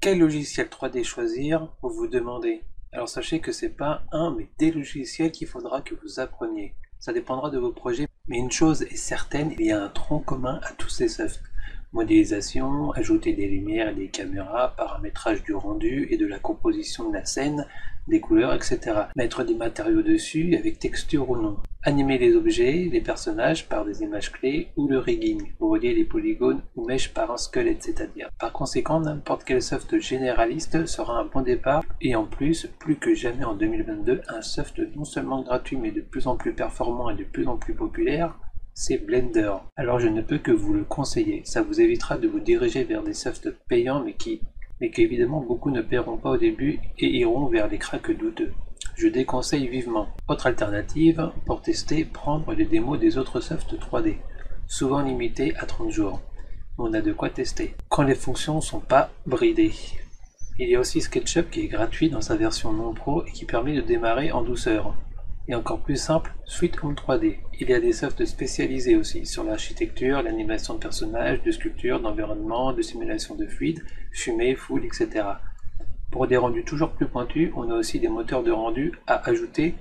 Quel logiciel 3D choisir, vous vous demandez? Alors sachez que c'est pas un, mais des logiciels qu'il faudra que vous appreniez. Ça dépendra de vos projets, mais une chose est certaine, il y a un tronc commun à tous ces softs. Modélisation, ajouter des lumières et des caméras, paramétrage du rendu et de la composition de la scène, des couleurs, etc. Mettre des matériaux dessus avec texture ou non. Animer les objets, les personnages par des images clés ou le rigging, relier les polygones ou mèches par un squelette, c'est-à-dire. Par conséquent, n'importe quel soft généraliste sera un bon départ et en plus, plus que jamais en 2022, un soft non seulement gratuit mais de plus en plus performant et de plus en plus populaire, c'est Blender. Alors je ne peux que vous le conseiller, ça vous évitera de vous diriger vers des softs payants mais qu'évidemment beaucoup ne paieront pas au début et iront vers les cracks douteux. Je déconseille vivement. Autre alternative, pour tester, prendre les démos des autres softs 3D, souvent limitées à 30 jours. On a de quoi tester, quand les fonctions sont pas bridées. Il y a aussi SketchUp qui est gratuit dans sa version non pro et qui permet de démarrer en douceur. Et encore plus simple, Sweet Home 3D. Il y a des softs spécialisés aussi sur l'architecture, l'animation de personnages, de sculptures, d'environnement, de simulation de fluide, fumée, foule, etc. Pour des rendus toujours plus pointus, on a aussi des moteurs de rendu à ajouter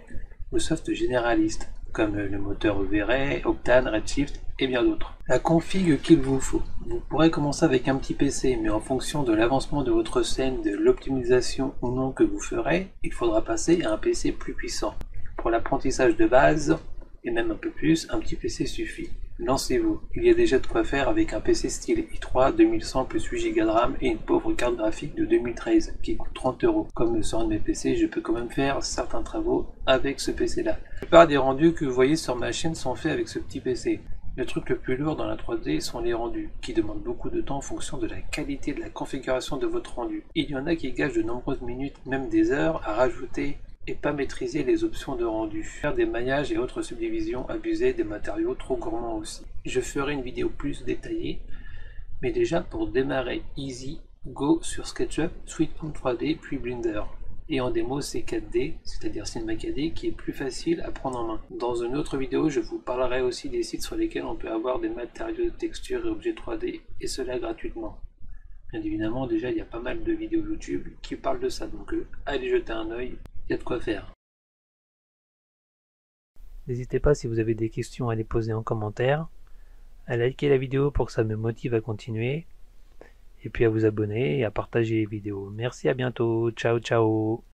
aux softs généralistes, comme le moteur V-Ray, Octane, Redshift et bien d'autres. La config qu'il vous faut. Vous pourrez commencer avec un petit PC, mais en fonction de l'avancement de votre scène, de l'optimisation ou non que vous ferez, il faudra passer à un PC plus puissant. Pour l'apprentissage de base, et même un peu plus, un petit PC suffit. Lancez-vous, il y a déjà de quoi faire avec un PC style i3 2100 plus 8 Go de RAM et une pauvre carte graphique de 2013 qui coûte 30 €. Comme sur un de mes PC, je peux quand même faire certains travaux avec ce PC là. La plupart des rendus que vous voyez sur ma chaîne sont faits avec ce petit PC. Le truc le plus lourd dans la 3D sont les rendus, qui demandent beaucoup de temps en fonction de la qualité de la configuration de votre rendu. Il y en a qui gagent de nombreuses minutes, même des heures, à rajouter et pas maîtriser les options de rendu, faire des maillages et autres subdivisions, abuser des matériaux trop gourmands aussi. Je ferai une vidéo plus détaillée, mais déjà pour démarrer easy, go sur SketchUp, Sweet Home 3D puis Blender. Et en démo c'est 4D, c'est-à-dire Cinema 4D, qui est plus facile à prendre en main. Dans une autre vidéo, je vous parlerai aussi des sites sur lesquels on peut avoir des matériaux de texture et objets 3D, et cela gratuitement. Bien évidemment, déjà il y a pas mal de vidéos YouTube qui parlent de ça, donc allez jeter un œil. Il y a de quoi faire. N'hésitez pas si vous avez des questions à les poser en commentaire, à liker la vidéo pour que ça me motive à continuer, et puis à vous abonner et à partager les vidéos. Merci, à bientôt, ciao ciao.